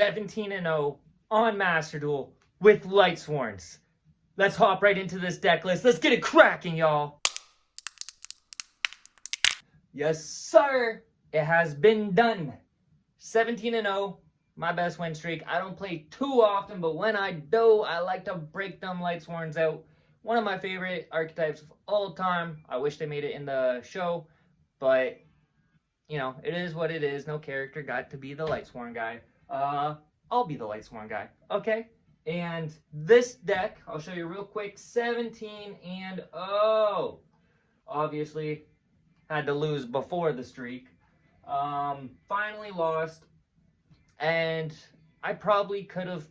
17-0 on Masterduel with Lightsworns. Let's hop right into this deck list. Let's get it cracking, y'all. Yes, sir. It has been done. 17-0, my best win streak. I don't play too often, but when I do, I like to break them Lightsworns out. One of my favorite archetypes of all time. I wish they made it in the show, but you know, it is what it is. No character got to be the Lightsworn guy. I'll be the Lightsworn guy, okay? And this deck, I'll show you real quick. 17-0. Obviously, had to lose before the streak. Finally lost, and I probably could have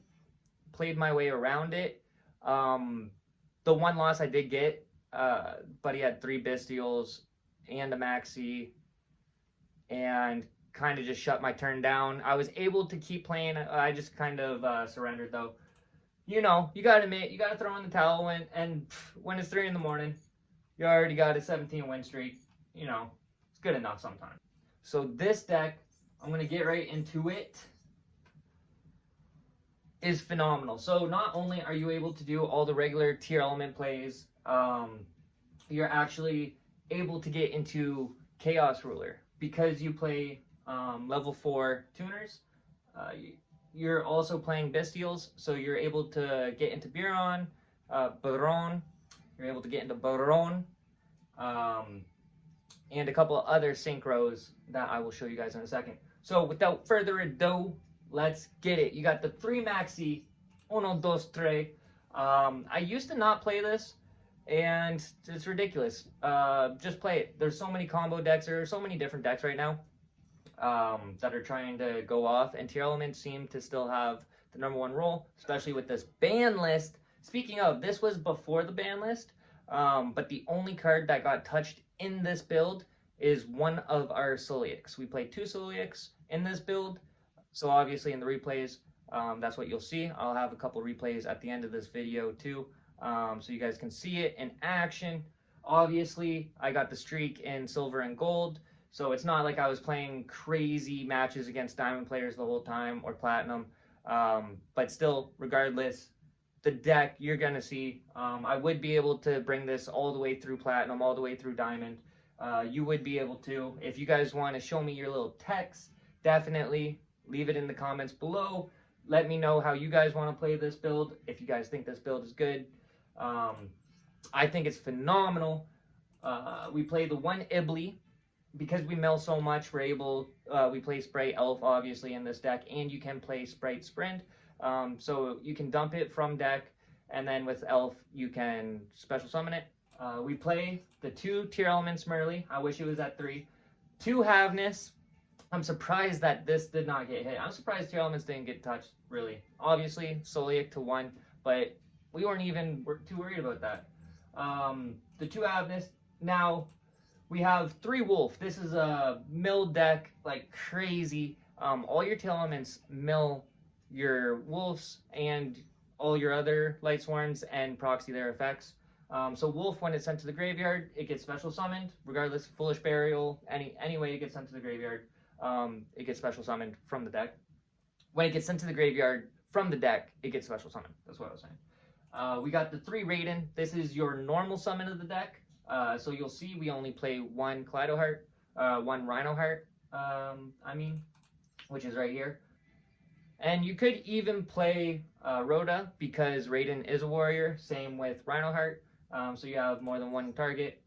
played my way around it. The one loss I did get, but he had 3 Bystials and a maxi, and kind of just shut my turn down. I was able to keep playing. I just kind of surrendered, though. You know, you gotta admit, you gotta throw in the towel when it's 3 in the morning. You already got a 17 win streak. You know, it's good enough sometimes. So this deck, I'm gonna get right into it, is phenomenal. So not only are you able to do all the regular tier element plays, you're actually able to get into Chaos Ruler because you play level 4 tuners. You're also playing Bystials, so you're able to get into Biron, Baron. You're able to get into Baron, and a couple of other synchros that I will show you guys in a second. So without further ado, let's get it. You got the 3 maxi, 1, 2, 3. I used to not play this, and it's ridiculous. Just play it. There's so many combo decks. There are so many different decks right now that are trying to go off, and Tearlaments seem to still have the #1 role, especially with this ban list. Speaking of, this was before the ban list, but the only card that got touched in this build is one of our Soliacs. We played 2 Soliacs in this build, so obviously in the replays, that's what you'll see. I'll have a couple replays at the end of this video too, so you guys can see it in action. Obviously, I got the streak in silver and gold, so it's not like I was playing crazy matches against diamond players the whole time or platinum, but still, regardless, the deck you're gonna see, I would be able to bring this all the way through platinum, all the way through diamond. You would be able to. If you guys want to show me your little techs, definitely leave it in the comments below. Let me know how you guys want to play this build, if you guys think this build is good. I think it's phenomenal. We play the 1 Ibly. Because we mill so much, we're able, we play Sprite Elf, obviously, in this deck, and you can play Sprite Sprint. So you can dump it from deck, and then with Elf, you can special summon it. We play the 2 tier elements Merly. I wish it was at 3. 2 Haveness. I'm surprised that this did not get hit. I'm surprised tier elements didn't get touched, really. Obviously, Soliac to 1, but we weren't even too worried about that. The 2 Haveness. Now, we have 3 Wolf. This is a mill deck like crazy. All your tier elements mill your Wolves and all your other Lightsworns and proxy their effects. So Wolf, when it's sent to the graveyard, it gets special summoned, regardless of Foolish Burial, any way it gets sent to the graveyard, it gets special summoned from the deck. When it gets sent to the graveyard from the deck, it gets special summoned. That's what I was saying. We got the 3 Raiden. This is your normal summon of the deck. So you'll see we only play 1 Kaleido Heart, 1 Rhino Heart, which is right here. And you could even play Rhoda, because Raiden is a warrior, same with Rhino Heart, so you have more than 1 target.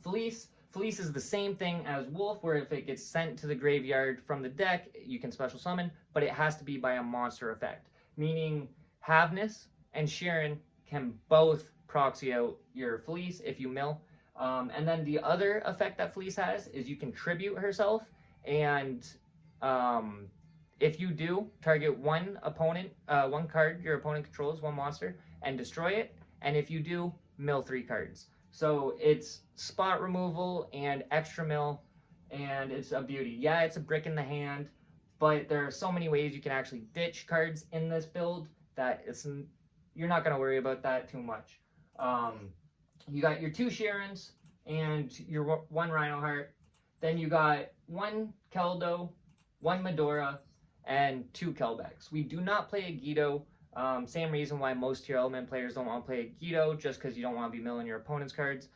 Felice is the same thing as Wolf, where if it gets sent to the graveyard from the deck, you can special summon, but it has to be by a monster effect, meaning Haveness and Sheeran can both proxy out your Felice if you mill. And then the other effect that Felice has is you can tribute herself, and if you do, target 1 opponent, 1 card your opponent controls, 1 monster, and destroy it. And if you do, mill 3 cards. So it's spot removal and extra mill, and it's a beauty. Yeah, it's a brick in the hand, but there are so many ways you can actually ditch cards in this build that you're not going to worry about that too much. You got your 2 Sheerans and your 1 Rhino Heart. Then you got 1 Keldo, 1 Medora, and 2 Kelbecks. We do not play a YuGiOh. Same reason why most Tearlaments players don't want to play a YuGiOh, just because you don't want to be milling your opponent's cards.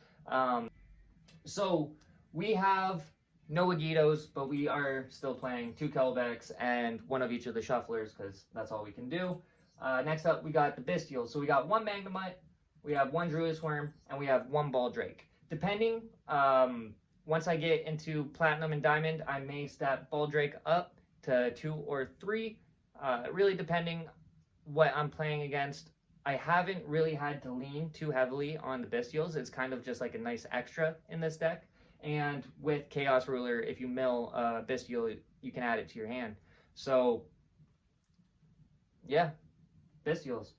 So we have no YuGiOhs, but we are still playing 2 Kelbecks and 1 of each of the shufflers, because that's all we can do. Next up, we got the Bystial. So we got 1 Magnemite, we have 1 Druid's Worm, and we have 1 Baldrake. Depending, once I get into Platinum and Diamond, I may step Baldrake up to 2 or 3, really depending what I'm playing against. I haven't really had to lean too heavily on the Bystials. It's kind of just like a nice extra in this deck. And with Chaos Ruler, if you mill Bystial, you can add it to your hand. So, yeah, Bystials.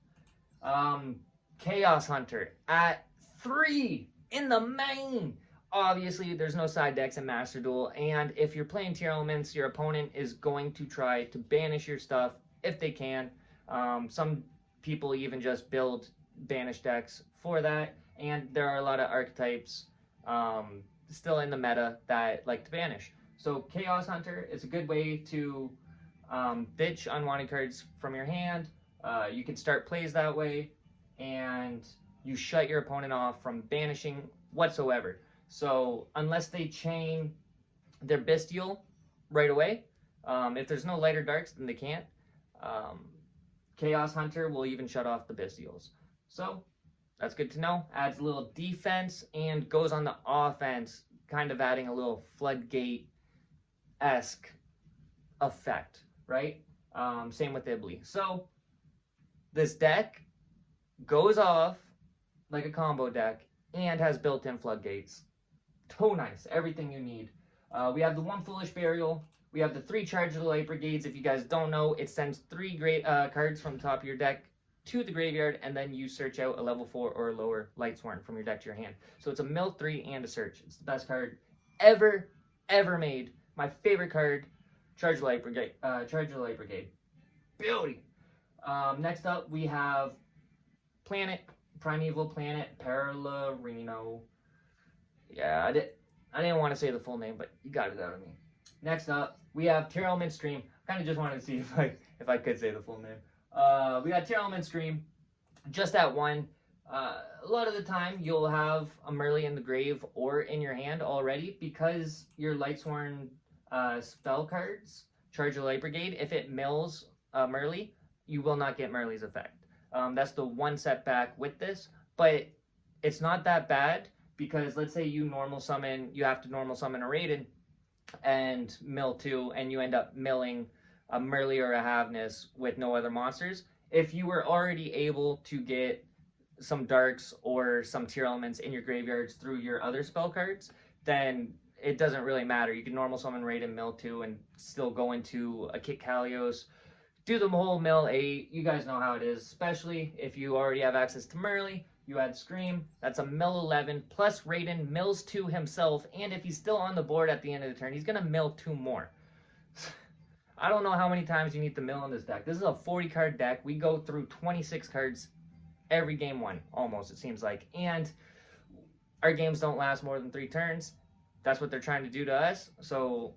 Chaos Hunter at 3 in the main. Obviously, there's no side decks in Masterduel, and if you're playing Tearlaments, your opponent is going to try to banish your stuff if they can. Some people even just build banish decks for that, and there are a lot of archetypes still in the meta that like to banish. So Chaos Hunter is a good way to ditch unwanted cards from your hand. You can start plays that way, and you shut your opponent off from banishing whatsoever. So unless they chain their Bystial right away, if there's no lighter darks, then they can't. Chaos Hunter will even shut off the Bystials. So that's good to know. Adds a little defense and goes on the offense, kind of adding a little floodgate-esque effect, right? Same with Ibly. So this deck goes off like a combo deck and has built-in floodgates. So nice. Everything you need. We have the 1 Foolish Burial. We have the 3 Charge of the Light Brigades. If you guys don't know, it sends 3 great cards from the top of your deck to the graveyard, and then you search out a level 4 or lower Lightsworn from your deck to your hand. So it's a mill 3 and a search. It's the best card ever made. My favorite card, Charge of the Light Brigade. Charge of the Light Brigade. Beauty. Next up, we have Primeval Planet Paralorino. Yeah, I didn't want to say the full name, but you got it out of me. Next up, we have Tearlaments Stream. Kind of just wanted to see if I could say the full name. We got Tearlaments Stream, just at 1. A lot of the time, you'll have a Merly in the grave or in your hand already, because your Lightsworn spell cards, Charge of the Light Brigade, if it mills Merly, you will not get Merly's effect. That's the one setback with this, but it's not that bad, because let's say you have to normal summon a Raiden and mill 2, and you end up milling a Merly or a Havness with no other monsters. If you were already able to get some Darks or some Tearlaments in your graveyards through your other spell cards, then it doesn't really matter. You can normal summon Raiden, mill 2, and still go into a Kit Kalios, do the whole mill 8. You guys know how it is, especially if you already have access to Merly. You add Scream, that's a mill 11, plus Raiden mills 2 himself, and if he's still on the board at the end of the turn, he's going to mill 2 more. I don't know how many times you need to mill in this deck. This is a 40-card deck. We go through 26 cards every game 1, almost, it seems like. And our games don't last more than 3 turns. That's what they're trying to do to us. So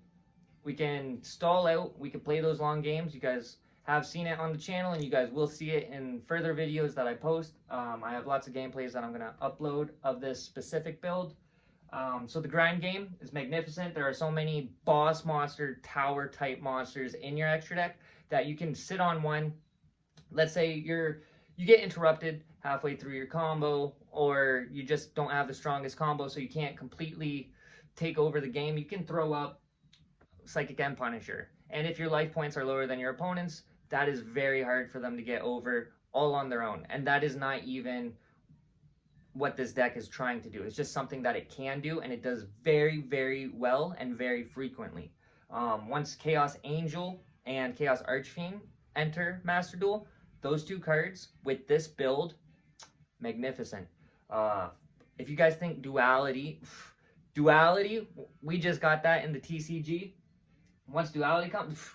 we can stall out. We can play those long games. You guys have seen it on the channel, and you guys will see it in further videos that I post. I have lots of gameplays that I'm going to upload of this specific build. So the grind game is magnificent. There are so many boss monster, tower type monsters in your extra deck that you can sit on one. Let's say you get interrupted halfway through your combo, or you just don't have the strongest combo, so you can't completely take over the game. You can throw up Psychic End Punisher. And if your life points are lower than your opponent's, that is very hard for them to get over all on their own. And that is not even what this deck is trying to do. It's just something that it can do, and it does very, very well and very frequently. Once Chaos Angel and Chaos Archfiend enter Masterduel, those 2 cards with this build, magnificent. If you guys think duality, we just got that in the TCG. Once duality comes,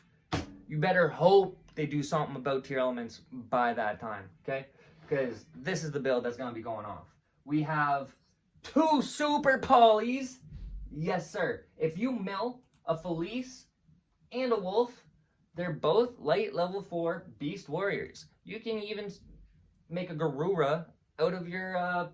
you better hope they do something about Tearlaments by that time, okay? Because this is the build that's going to be going off. We have 2 Super Polys. Yes, sir. If you mill a Felice and a Wolf, They're both light level 4 beast warriors. You can even make a Garura out of your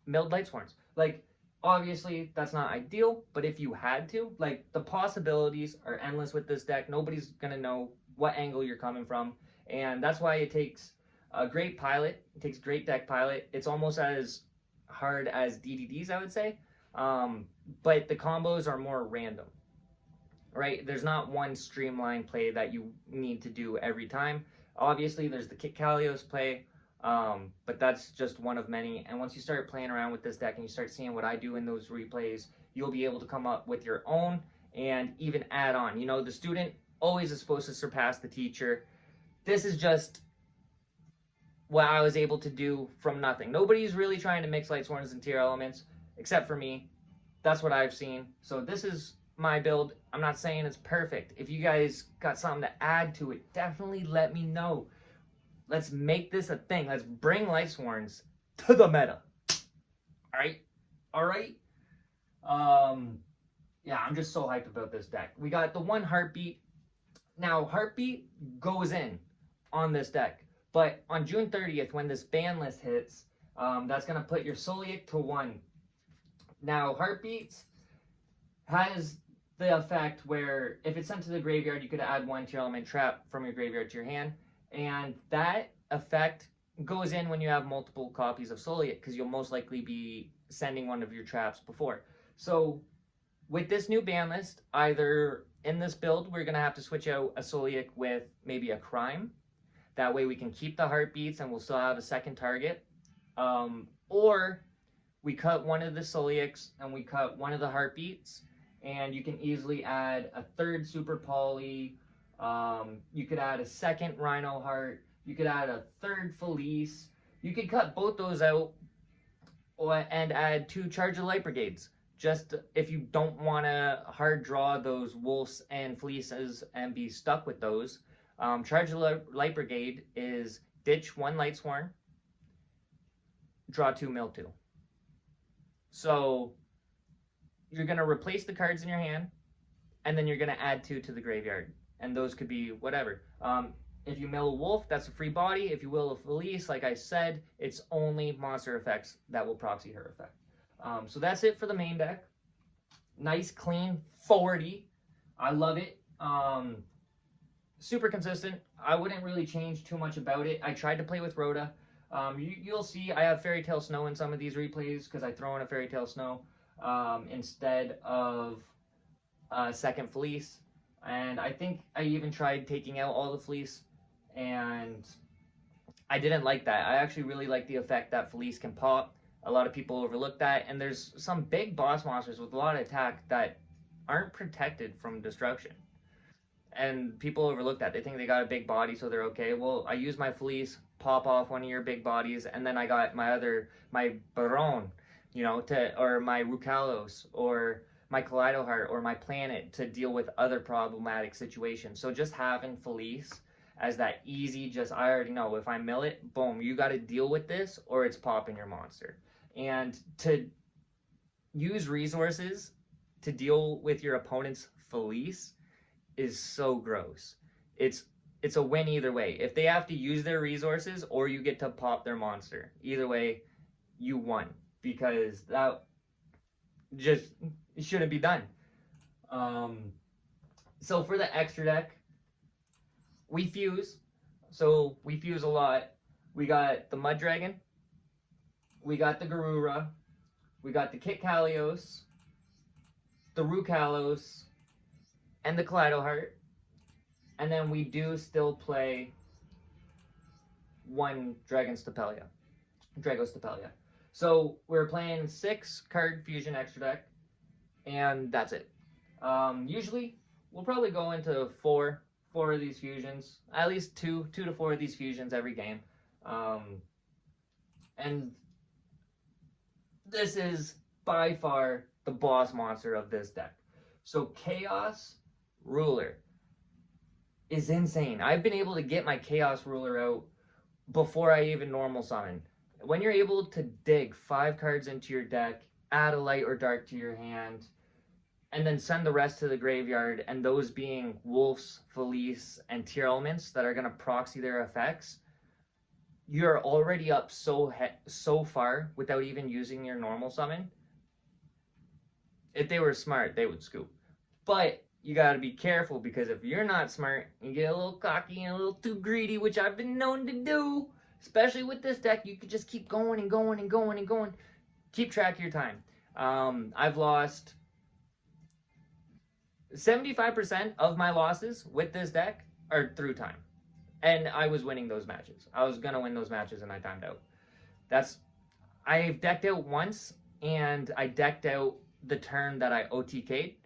milled Lightsworns. Like, obviously, that's not ideal, but if you had to, like, the possibilities are endless with this deck. Nobody's going to know what angle you're coming from, and that's why it takes a great pilot. It takes great deck pilot. It's almost as hard as DDDs, I would say, but the combos are more random, right? There's not one streamlined play that you need to do every time. Obviously, there's the Kit Kalios play, but that's just one of many. And once you start playing around with this deck and you start seeing what I do in those replays, you'll be able to come up with your own and even add on. You know, the student always is supposed to surpass the teacher. This is just what I was able to do from nothing. Nobody's really trying to mix Lightsworns and Tearlaments, except for me. That's what I've seen. So this is my build. I'm not saying it's perfect. If you guys got something to add to it, definitely let me know. Let's make this a thing. Let's bring Lightsworns to the meta. Alright? Yeah, I'm just so hyped about this deck. We got the one Heartbeat. Now, Heartbeat goes in on this deck. But on June 30th, when this ban list hits, that's going to put your Solic to 1. Now, Heartbeats has the effect where if it's sent to the graveyard, you could add 1 Tearlament trap from your graveyard to your hand. And that effect goes in when you have multiple copies of Solic, because you'll most likely be sending one of your traps before. So with this new ban list, either in this build, we're going to have to switch out a Solic with maybe a Crime. That way we can keep the Heartbeats and we'll still have a second target. Or we cut one of the Solics and we cut one of the Heartbeats, and you can easily add a third Super Poly. You could add a second Rhino Heart. You could add a third Felice. You could cut both those out and add 2 Charge of Light Brigades. Just if you don't want to hard draw those Wolves and Fleeces and be stuck with those. Charge of Light Brigade is ditch 1 Lightsworn, draw 2 Mill 2. So you're going to replace the cards in your hand, and then you're going to add 2 to the graveyard. And those could be whatever. If you mill a Wolf, that's a free body. If you will a Felice, like I said, it's only monster effects that will proxy her effect. So that's it for the main deck. Nice, clean 40. I love it. Super consistent. I wouldn't really change too much about it. I tried to play with Rhoda. You'll see I have Fairy Tale Snow in some of these replays because I throw in a Fairy Tale Snow instead of a second Fleece. And I think I even tried taking out all the Fleece, and I didn't like that. I actually really like the effect that Felice can pop. A lot of people overlook that, and there's some big boss monsters with a lot of attack that aren't protected from destruction. And people overlook that. They think they got a big body, so they're okay. Well, I use my Felice, pop off one of your big bodies, and then I got my Baron, you know, or my Rukalos, or my Kaleido Heart, or my Planet to deal with other problematic situations. So just having Felice as that easy, I already know, if I mill it, boom, you got to deal with this, or it's popping your monster. And to use resources to deal with your opponent's Felice is so gross. It's a win either way. If they have to use their resources or you get to pop their monster, either way, you won, because that just shouldn't be done. So for the extra deck, we fuse. So we fuse a lot. We got the Mud Dragon, we got the Garura, we got the Kit Kalios, the Rukalos, and the Kaleido Heart. And then we do still play 1 Drago Stapelia. So we're playing 6 card fusion extra deck, and that's it. Usually we'll probably go into 4 of these fusions, at least 2 to 4 of these fusions every game. And this is by far the boss monster of this deck. So Chaos Ruler is insane. I've been able to get my Chaos Ruler out before I even normal summon. When you're able to dig 5 cards into your deck, add a light or dark to your hand, and then send the rest to the graveyard, and those being Wolves, Felice, and Tearlaments that are going to proxy their effects, you're already up so far without even using your normal summon. If they were smart, they would scoop. But you got to be careful, because if you're not smart, you get a little cocky and a little too greedy, which I've been known to do, especially with this deck. You could just keep going and going and going and going. Keep track of your time. I've lost 75% of my losses with this deck are through time. And I was winning those matches. I was going to win those matches, and I timed out. I've decked out once, and I decked out the turn that I OTK'd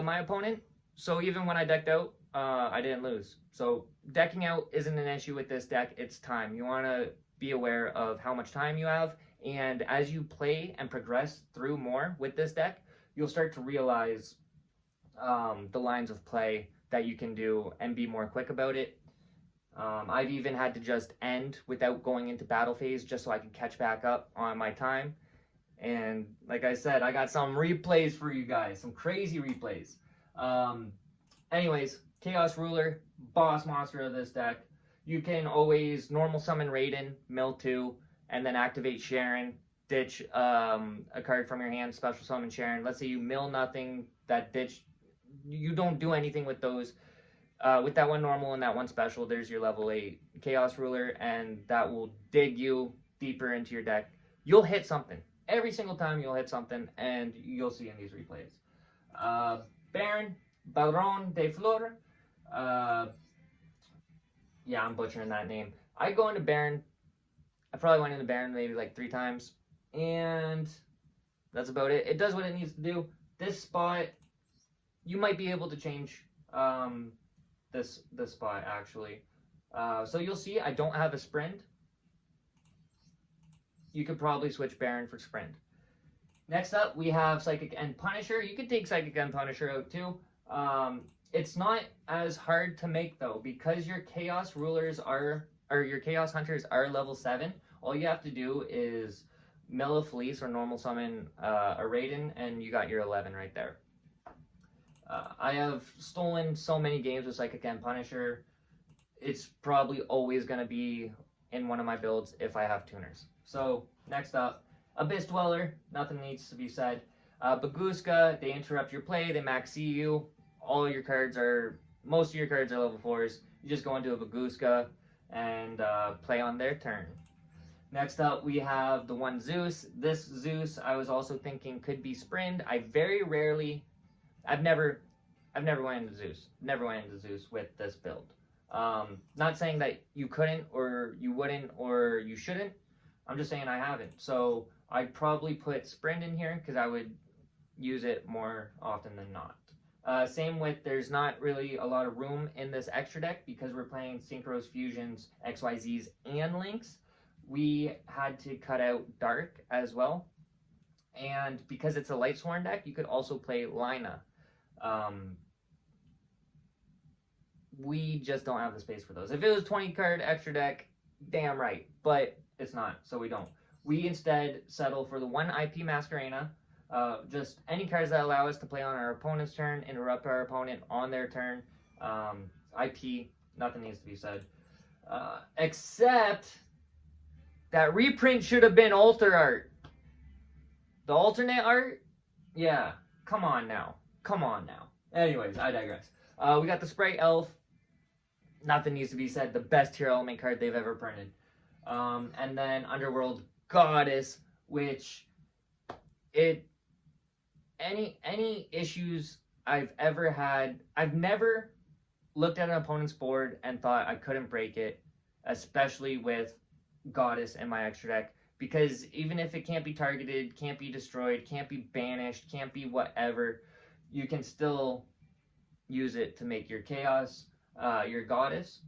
my opponent. So even when I decked out, I didn't lose. So decking out isn't an issue with this deck. It's time. You want to be aware of how much time you have. And as you play and progress through more with this deck, you'll start to realize the lines of play that you can do and be more quick about it. I've even had to just end without going into battle phase just so I can catch back up on my time. And like I said, I got some replays for you guys, some crazy replays. Anyways, Chaos Ruler, boss monster of this deck. You can always normal summon Raiden, mill 2, and then activate Sharon, ditch a card from your hand, special summon Sharon. Let's say you mill nothing, that ditch, you don't do anything with those. With that one normal and that one special, there's your level 8 Chaos Ruler, and that will dig you deeper into your deck. You'll hit something. Every single time you'll hit something, and you'll see in these replays. Baron, Baron de Flor. Yeah, I'm butchering that name. I go into Baron. I probably went into Baron maybe like 3 times, and that's about it. It does what it needs to do. This spot, you might be able to change this spot, actually. So you'll see I don't have a sprint. You could probably switch Baron for sprint. Next up, we have Psychic End Punisher. You could take Psychic End Punisher out too. It's not as hard to make though, because your Chaos Rulers or your Chaos Hunters are level 7. All you have to do is mill a Felice or normal summon a Raiden, and you got your 11 right there. I have stolen so many games with Psychic End Punisher. It's probably always going to be in one of my builds if I have tuners. So, next up, Abyss Dweller. Nothing needs to be said. Baguska, they interrupt your play, they max you. Most of your cards are level 4s. You just go into a Baguska and play on their turn. Next up, we have the one Zeus. This Zeus, I was also thinking could be Sprint. I've never went into Zeus. Never went into Zeus with this build. Not saying that you couldn't or you wouldn't or you shouldn't. I'm just saying I haven't. So I'd probably put Sprint in here because I would use it more often than not. Same with, there's not really a lot of room in this extra deck because we're playing Synchros, Fusions, XYZs, and Links. We had to cut out Dark as well. And because it's a Lightsworn deck, you could also play Lina. We just don't have the space for those. If it was 20 card extra deck, damn right, but it's not, so we don't. We instead settle for the one IP Masquerena, just any cards that allow us to play on our opponent's turn, interrupt our opponent on their turn. IP, nothing needs to be said. Except that reprint should have been alter art. The alternate art? Yeah, come on now. Come on now. Anyways, I digress. We got the Sprite Elf. Nothing needs to be said. The best tier element card they've ever printed. And then Underworld Goddess, which any issues I've ever had, I've never looked at an opponent's board and thought I couldn't break it, especially with Goddess in my extra deck. Because even if it can't be targeted, can't be destroyed, can't be banished, can't be whatever, you can still use it to make your Chaos, your Goddess.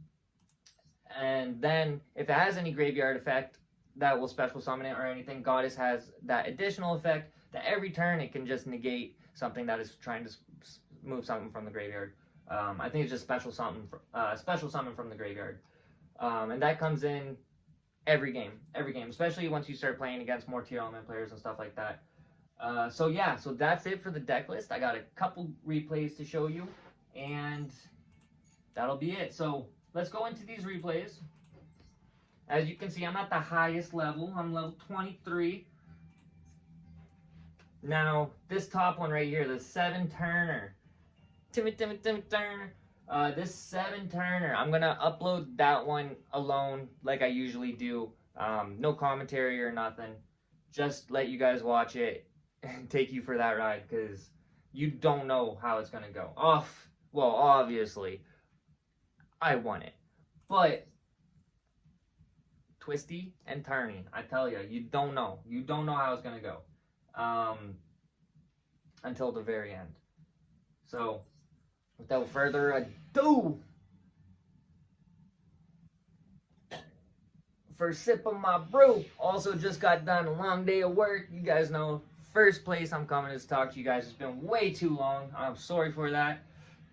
And then, if it has any graveyard effect that will special summon it or anything, Goddess has that additional effect that every turn it can just negate something that is trying to move something from the graveyard. I think it's just special summon from the graveyard. And that comes in every game, especially once you start playing against more tier element players and stuff like that. So yeah, so that's it for the deck list. I got a couple replays to show you, and that'll be it. So let's go into these replays. As you can see, I'm at the highest level. I'm level 23. Now, this top one right here, the 7-turner. Timmy Turner. This 7-turner, I'm going to upload that one alone like I usually do. No commentary or nothing. Just let you guys watch it and take you for that ride, because you don't know how it's going to go. Well, obviously, I won it. But twisty and turning, I tell you, you don't know. You don't know how it's going to go until the very end. So, without further ado, first sip of my brew. Also just got done a long day of work. You guys know, first place I'm coming to talk to you guys. It's been way too long. I'm sorry for that.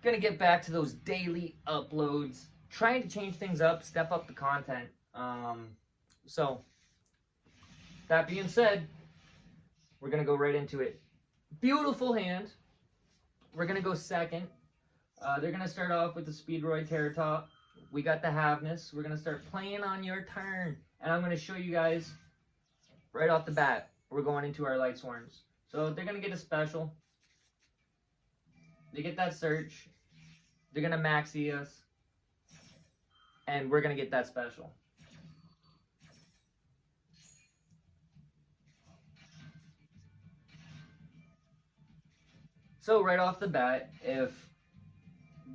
Gonna get back to those daily uploads. Trying to change things up, step up the content. So, that being said, we're gonna go right into it. Beautiful hand. We're gonna go second. They're gonna start off with the Speedroid Terratop. We got the Havness. We're gonna start playing on your turn, and I'm gonna show you guys right off the bat. We're going into our Lightsworns. So they're gonna get a special. They get that search. They're gonna maxi us, and we're gonna get that special. So right off the bat, if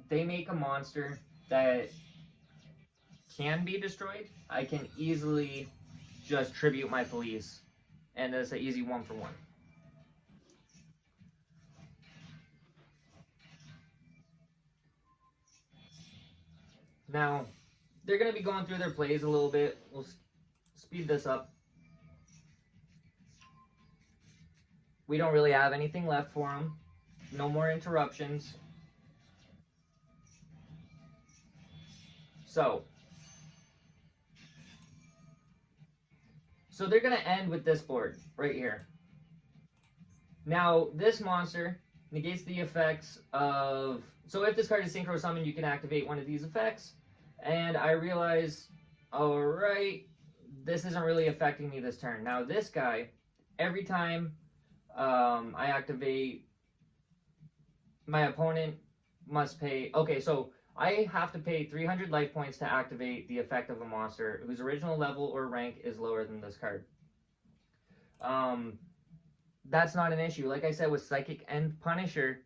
they make a monster that can be destroyed, I can easily just tribute my Felice, and it's an easy 1-for-1. Now, they're going to be going through their plays a little bit. We'll speed this up. We don't really have anything left for them. No more interruptions. So they're going to end with this board right here. Now, this monster negates the effects of... So if this card is synchro summoned, you can activate one of these effects. And I realize, alright, this isn't really affecting me this turn. Now, this guy, every time I activate, my opponent must pay... Okay, so I have to pay 300 life points to activate the effect of a monster whose original level or rank is lower than this card. That's not an issue. Like I said, with Psychic and Punisher,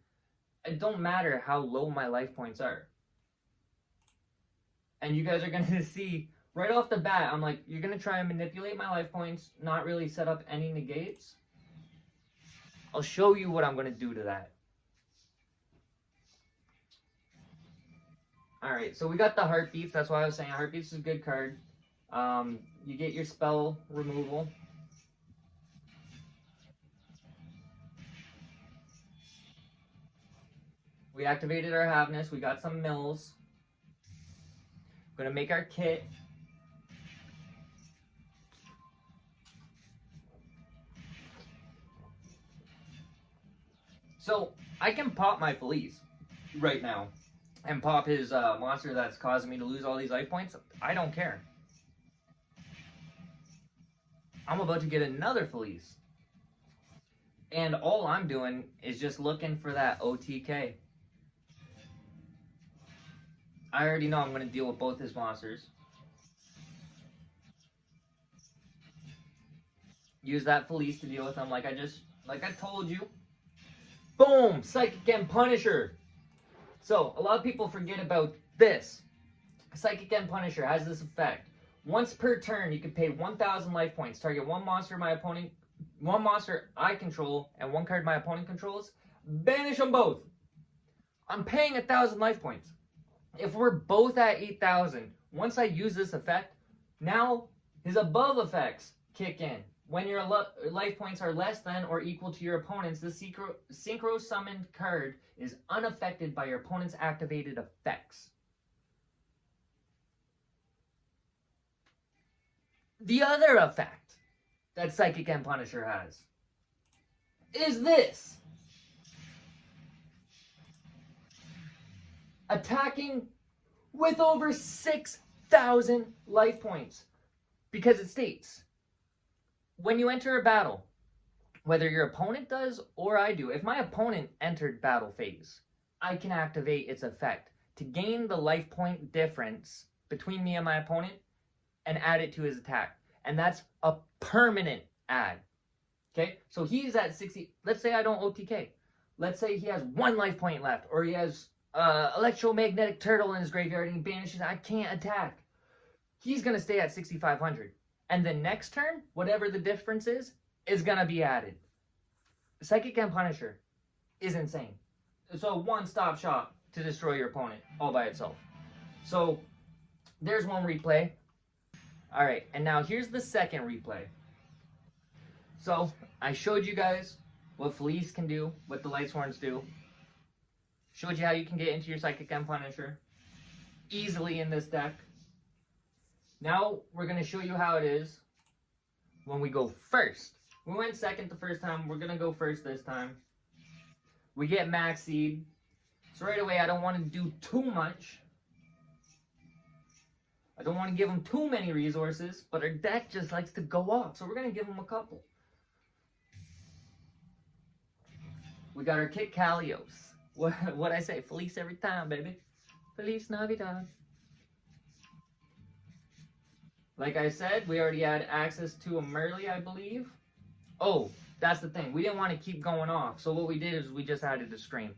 it don't matter how low my life points are. And you guys are going to see, right off the bat, I'm like, you're going to try and manipulate my life points, not really set up any negates. I'll show you what I'm going to do to that. Alright, so we got the Heartbeats. That's why I was saying Heartbeats is a good card. You get your spell removal. We activated our Havness. We got some mills. We're going to make our kit. So, I can pop my Felice right now. And pop his monster that's causing me to lose all these life points. I don't care. I'm about to get another Felice. And all I'm doing is just looking for that OTK. I already know I'm going to deal with both his monsters. Use that Felice to deal with them like I told you. Boom! Psychic and Punisher! So, a lot of people forget about this. Psychic and Punisher has this effect. Once per turn, you can pay 1,000 life points. Target one monster I control, and one card my opponent controls. Banish them both. I'm paying 1,000 life points. If we're both at 8,000, once I use this effect, now his above effects kick in. When your life points are less than or equal to your opponent's, the synchro summoned card is unaffected by your opponent's activated effects. The other effect that Psychic and Punisher has is this. Attacking with over 6,000 life points. Because it states, when you enter a battle, whether your opponent does or I do, if my opponent entered battle phase, I can activate its effect to gain the life point difference between me and my opponent and add it to his attack. And that's a permanent add. Okay? So he's at 60. Let's say I don't OTK. Let's say he has 1 life point left, or he has electromagnetic turtle in his graveyard and he banishes. I can't attack. He's going to stay at 6,500. And the next turn, whatever the difference is going to be added. Psychic and Punisher is insane. It's a one-stop shop to destroy your opponent all by itself. So, there's one replay. Alright, and now here's the second replay. So, I showed you guys what Felice can do, what the Lightsworns do. Showed you how you can get into your Psychic and Punisher easily in this deck. Now, we're going to show you how it is when we go first. We went second the first time. We're going to go first this time. We get max seed. So right away, I don't want to do too much. I don't want to give them too many resources, but our deck just likes to go off. So we're going to give them a couple. We got our Kit Kalios. What I say? Felice every time, baby. Feliz Navidad. Like I said, we already had access to them early, I believe. Oh, that's the thing. We didn't want to keep going off. So what we did is we just added the scream.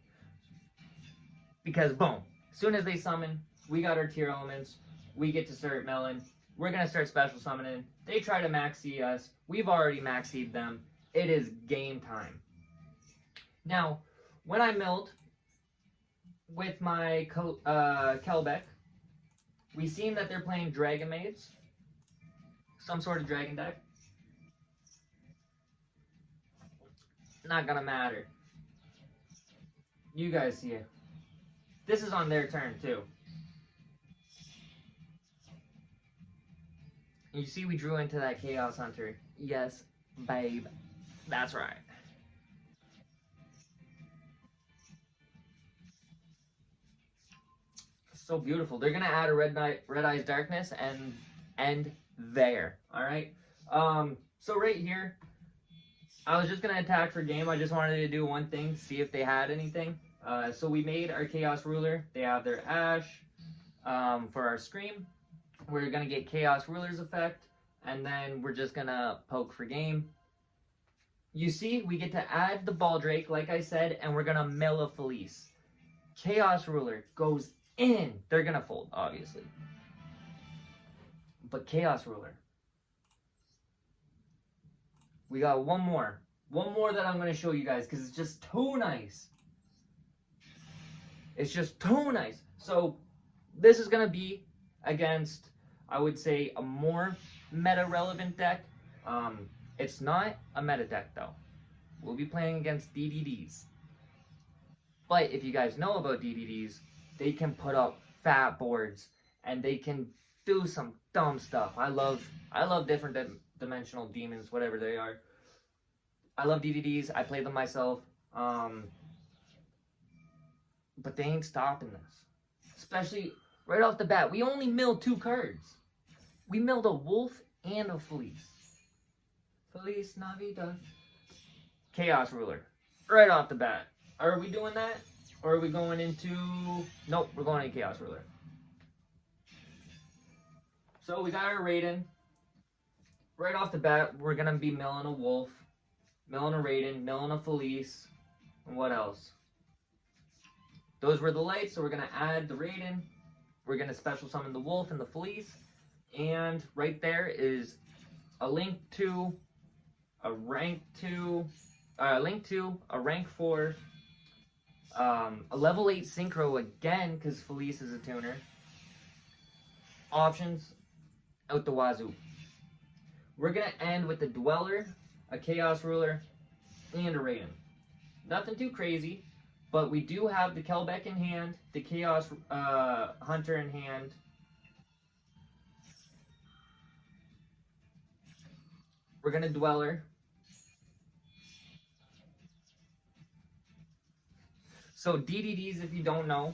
Because, boom. As soon as they summon, we got our Tearlaments. We get to start milling. We're going to start special summoning. They try to maxi us. We've already maxied them. It is game time. Now, when I milled with my Kelbeck, we seen that they're playing Dragon Maids. Some sort of dragon deck. Not gonna matter. You guys see it. This is on their turn too. You see we drew into that Chaos Hunter. Yes, babe. That's right. So beautiful. They're gonna add a Red Eyes Darkness and end there. Alright? So right here, I was just gonna attack for game. I just wanted to do one thing, see if they had anything. So we made our Chaos Ruler. They have their Ash. For our Scream, we're gonna get Chaos Ruler's effect, and then we're just gonna poke for game. You see, we get to add the Baldrake, like I said, and we're gonna mill a Felice. Chaos Ruler goes in. They're gonna fold, obviously. But Chaos Ruler. We got one more. One more that I'm going to show you guys because it's just too nice. It's just too nice. So, this is going to be against, I would say, a more meta-relevant deck. It's not a meta deck, though. We'll be playing against DDDs. But if you guys know about DDDs, they can put up fat boards and they can do some dumb stuff. I love different dimensional demons, whatever they are. I love DDDs. I play them myself. But they ain't stopping this. Especially right off the bat. We only milled 2 cards. We milled a wolf and a Felice. Feliz Navidad. Chaos Ruler. Right off the bat. Are we doing that? Or are we going into... Nope, we're going into Chaos Ruler. So we got our Raiden. Right off the bat, we're going to be milling a Wolf, milling a Raiden, milling a Felice, and what else? Those were the lights, so we're going to add the Raiden. We're going to special summon the Wolf and the Felice. And right there is a Link 2, a Rank 2, a Link 2, a Rank 4, a Level 8 Synchro again, because Felice is a tuner. Options out the wazoo. We're going to end with the Dweller, a Chaos Ruler, and a Raiden. Nothing too crazy, but we do have the Kelbeck in hand, the Chaos Hunter in hand. We're going to Dweller. So DDDs, if you don't know,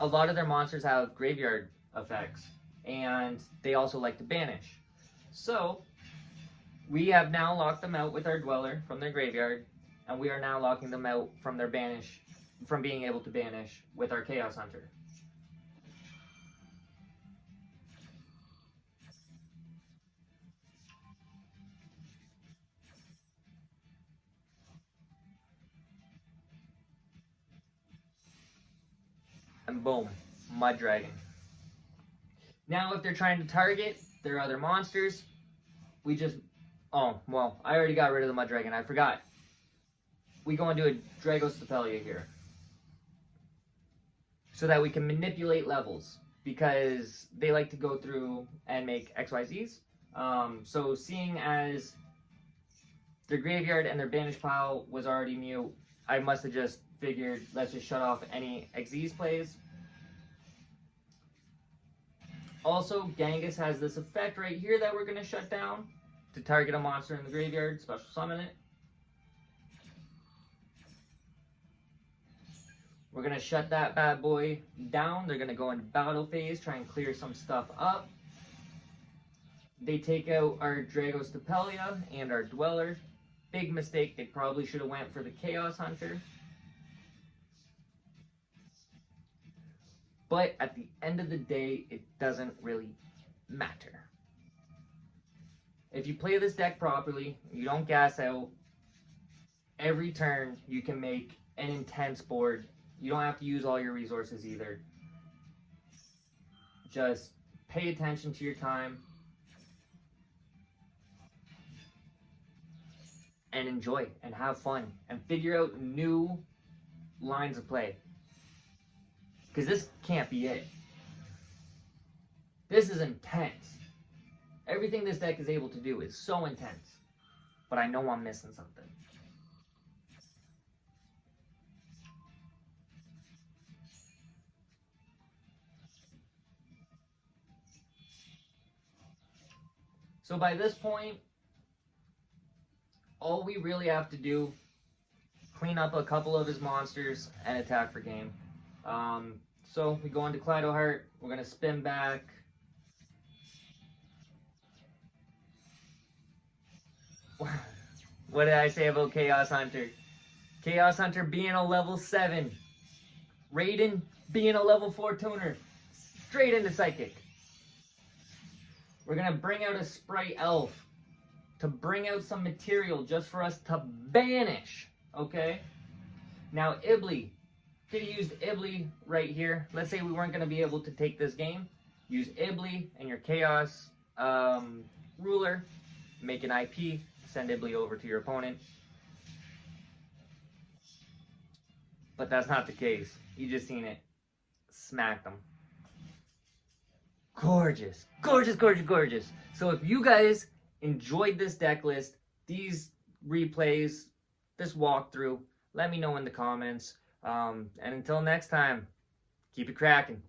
a lot of their monsters have graveyard effects, and they also like to banish. So we have now locked them out with our Dweller from their graveyard, and we are now locking them out from their banish, from being able to banish with our Chaos Hunter. And boom, Mud Dragon. Now if they're trying to target their other monsters, we just... Oh, well, I already got rid of the Mud Dragon. I forgot. We go into a Dragostapelia here. So that we can manipulate levels. Because they like to go through and make XYZs. So seeing as their graveyard and their banish pile was already mute, I must have just figured, let's just shut off any XZs plays. Also, Genghis has this effect right here that we're going to shut down to target a monster in the graveyard, special summon it. We're going to shut that bad boy down. They're going to go into battle phase, try and clear some stuff up. They take out our Dragostapelia and our Dweller. Big mistake, they probably should have went for the Chaos Hunter. But at the end of the day, it doesn't really matter. If you play this deck properly, you don't gas out, every turn you can make an intense board. You don't have to use all your resources either. Just pay attention to your time and enjoy and have fun and figure out new lines of play. Because this can't be it. This is intense. Everything this deck is able to do is so intense. But I know I'm missing something. So by this point, all we really have to do, clean up a couple of his monsters and attack for game. So we go into Kaleido Heart, we're going to spin back. What did I say about Chaos Hunter? Chaos Hunter being a level 7. Raiden being a level 4 tuner. Straight into Psychic. We're going to bring out a Spright Elf to bring out some material just for us to banish. Okay? Now Ibli. Could have used Ibli right here. Let's say we weren't going to be able to take this game. Use Ibli and your Chaos ruler. Make an IP. Send Ibli over to your opponent. But that's not the case. You just seen it. Smacked them. Gorgeous. Gorgeous, gorgeous, gorgeous. So if you guys enjoyed this deck list, these replays, this walkthrough, let me know in the comments. And until next time, keep it cracking.